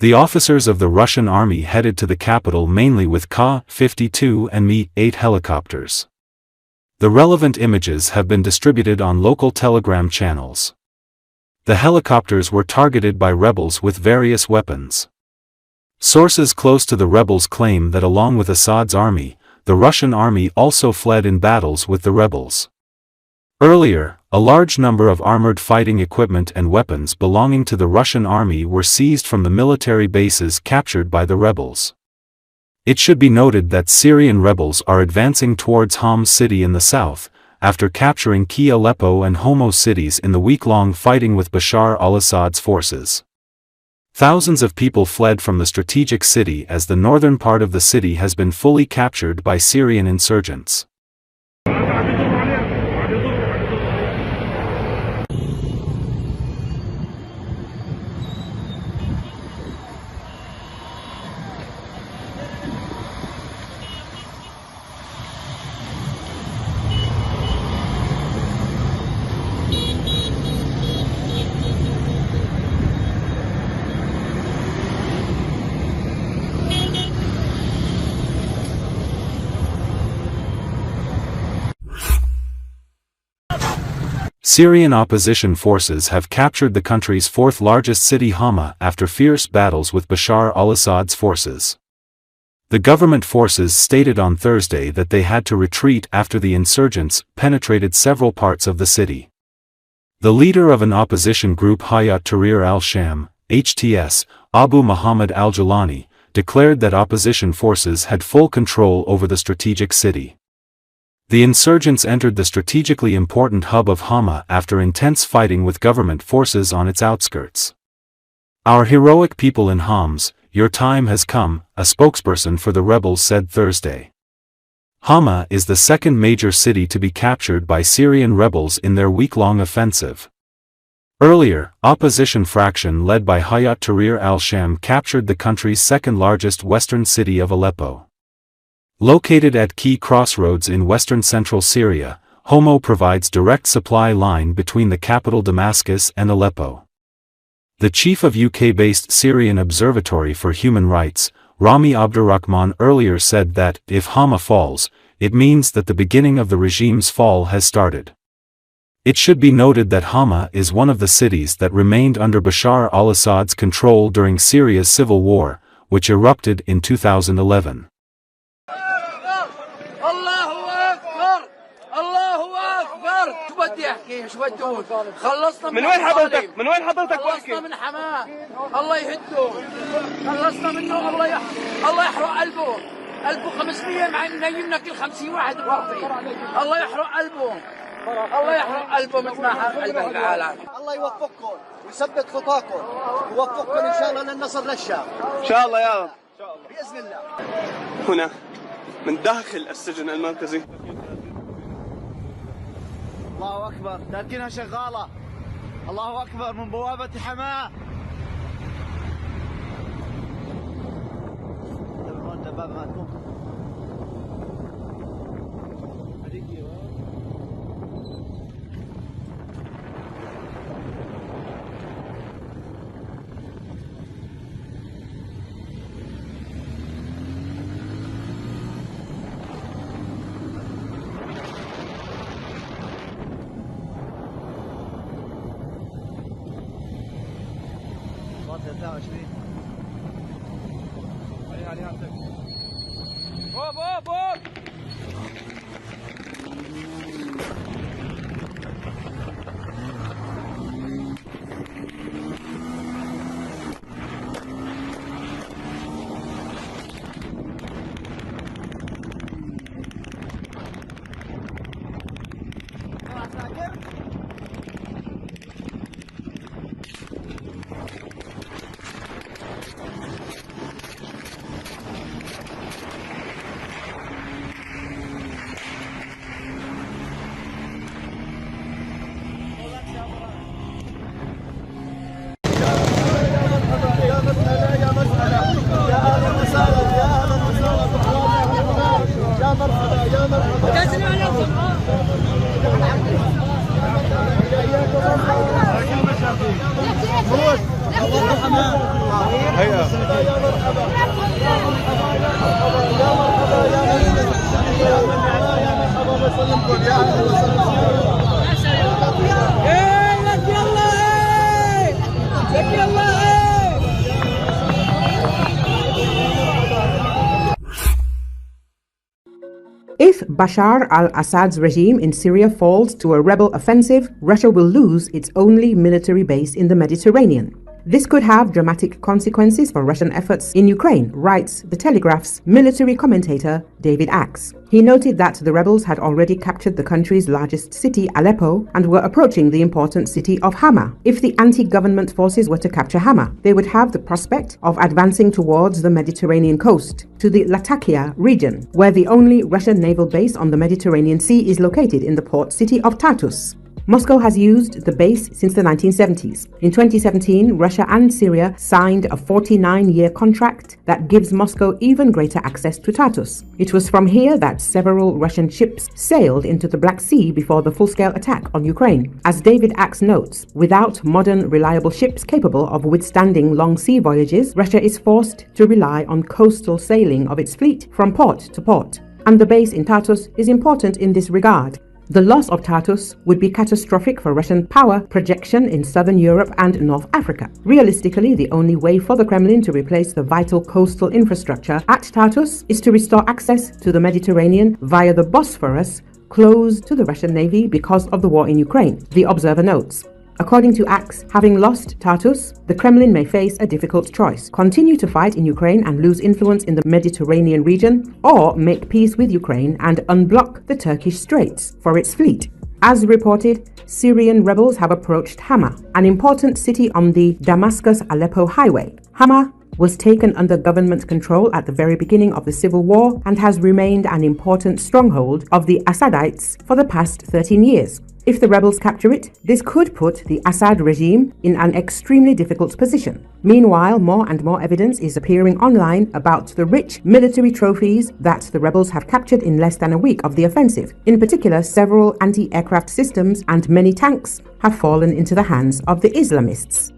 The officers of the Russian army headed to the capital mainly with Ka-52 and Mi-8 helicopters. The relevant images have been distributed on local Telegram channels. The helicopters were targeted by rebels with various weapons. Sources close to the rebels claim that along with Assad's army, the Russian army also fled in battles with the rebels. Earlier, a large number of armored fighting equipment and weapons belonging to the Russian army were seized from the military bases captured by the rebels. It should be noted that Syrian rebels are advancing towards Homs city in the south, after capturing key Aleppo and Homo cities in the week-long fighting with Bashar al-Assad's forces. Thousands of people fled from the strategic city as the northern part of the city has been fully captured by Syrian insurgents. Syrian opposition forces have captured the country's fourth-largest city Hama after fierce battles with Bashar al-Assad's forces. The government forces stated on Thursday that they had to retreat after the insurgents penetrated several parts of the city. The leader of an opposition group Hayat Tahrir al-Sham, HTS, Abu Muhammad al-Jilani, declared that opposition forces had full control over the strategic city. The insurgents entered the strategically important hub of Hama after intense fighting with government forces on its outskirts. "Our heroic people in Homs, your time has come," a spokesperson for the rebels said Thursday. Hama is the second major city to be captured by Syrian rebels in their week-long offensive. Earlier, opposition faction led by Hayat Tahrir al-Sham captured the country's second-largest western city of Aleppo. Located at key crossroads in western central Syria, Homo provides direct supply line between the capital Damascus and Aleppo. The chief of UK-based Syrian Observatory for Human Rights, Rami Abdurrahman, earlier said that, if Hama falls, it means that the beginning of the regime's fall has started. It should be noted that Hama is one of the cities that remained under Bashar al-Assad's control during Syria's civil war, which erupted in 2011. خلصنا من وين حضرتك؟ من وين حضرتك؟ خلصنا من حماه، الله يهدهم، خلصنا منه، الله يحرق قلبه 500 مع انه نيمنا كل 50 واحد بوقتي، الله يحرق قلبه، الله يحرق قلبه مثل ما حرق قلب العالم. الله يوفقكم ويثبت خطاكم ويوفقكم ان شاء الله للنصر للشعب. ان شاء الله يا رب، ان شاء الله باذن الله. هنا من داخل السجن المركزي. الله أكبر، تركينها شغالة. الله أكبر من بوابة حماة. If Bashar al-Assad's regime in Syria falls to a rebel offensive, Russia will lose its only military base in the Mediterranean. This could have dramatic consequences for Russian efforts in Ukraine, writes The Telegraph's military commentator David Axe. He noted that the rebels had already captured the country's largest city, Aleppo, and were approaching the important city of Hama. If the anti-government forces were to capture Hama, they would have the prospect of advancing towards the Mediterranean coast, to the Latakia region, where the only Russian naval base on the Mediterranean Sea is located in the port city of Tartus. Moscow has used the base since the 1970s. In 2017, Russia and Syria signed a 49-year contract that gives Moscow even greater access to Tartus. It was from here that several Russian ships sailed into the Black Sea before the full-scale attack on Ukraine. As David Axe notes, without modern, reliable ships capable of withstanding long sea voyages, Russia is forced to rely on coastal sailing of its fleet from port to port. And the base in Tartus is important in this regard. The loss of Tartus would be catastrophic for Russian power projection in southern Europe and North Africa. Realistically, the only way for the Kremlin to replace the vital coastal infrastructure at Tartus is to restore access to the Mediterranean via the Bosphorus, closed to the Russian Navy because of the war in Ukraine, the Observer notes. According to Axe, having lost Tartus, the Kremlin may face a difficult choice: continue to fight in Ukraine and lose influence in the Mediterranean region, or make peace with Ukraine and unblock the Turkish Straits for its fleet. As reported, Syrian rebels have approached Hama, an important city on the Damascus-Aleppo highway. Hama was taken under government control at the very beginning of the civil war and has remained an important stronghold of the Assadites for the past 13 years. If the rebels capture it, this could put the Assad regime in an extremely difficult position. Meanwhile, more and more evidence is appearing online about the rich military trophies that the rebels have captured in less than a week of the offensive. In particular, several anti-aircraft systems and many tanks have fallen into the hands of the Islamists.